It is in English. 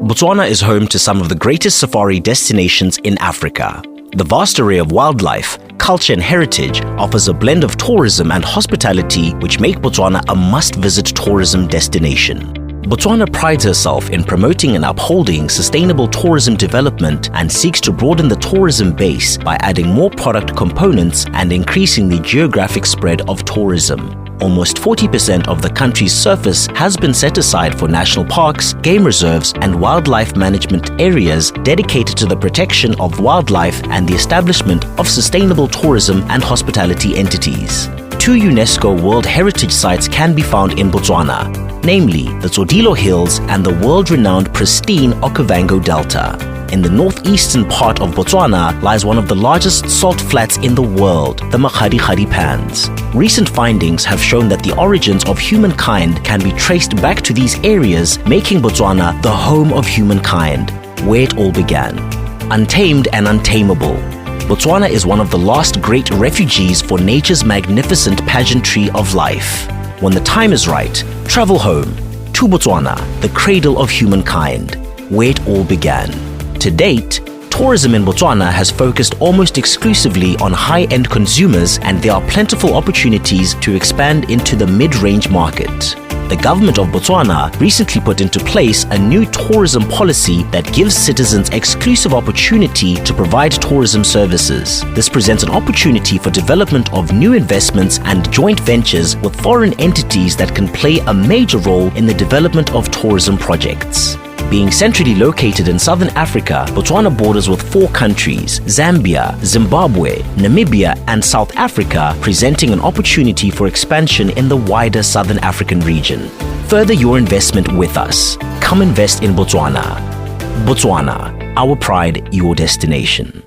Botswana is home to some of the greatest safari destinations in Africa. The vast array of wildlife, culture and heritage offers a blend of tourism and hospitality which make Botswana a must-visit tourism destination. Botswana prides herself in promoting and upholding sustainable tourism development and seeks to broaden the tourism base by adding more product components and increasing the geographic spread of tourism. Almost 40% of the country's surface has been set aside for national parks, game reserves, and wildlife management areas dedicated to the protection of wildlife and the establishment of sustainable tourism and hospitality entities. 2 UNESCO World Heritage Sites can be found in Botswana, namely the Tsodilo Hills and the world-renowned pristine Okavango Delta. In the northeastern part of Botswana lies one of the largest salt flats in the world, the Makgadikgadi Pans. Recent findings have shown that the origins of humankind can be traced back to these areas, making Botswana the home of humankind, where it all began. Untamed and untamable, Botswana is one of the last great refugees for nature's magnificent pageantry of life. When the time is right, travel home to Botswana, the cradle of humankind, where it all began. To date, tourism in Botswana has focused almost exclusively on high-end consumers, and there are plentiful opportunities to expand into the mid-range market. The government of Botswana recently put into place a new tourism policy that gives citizens exclusive opportunity to provide tourism services. This presents an opportunity for development of new investments and joint ventures with foreign entities that can play a major role in the development of tourism projects. Being centrally located in southern Africa, Botswana borders with 4 countries: Zambia, Zimbabwe, Namibia, and South Africa, presenting an opportunity for expansion in the wider Southern African region. Further your investment with us. Come invest in Botswana. Botswana, our pride, your destination.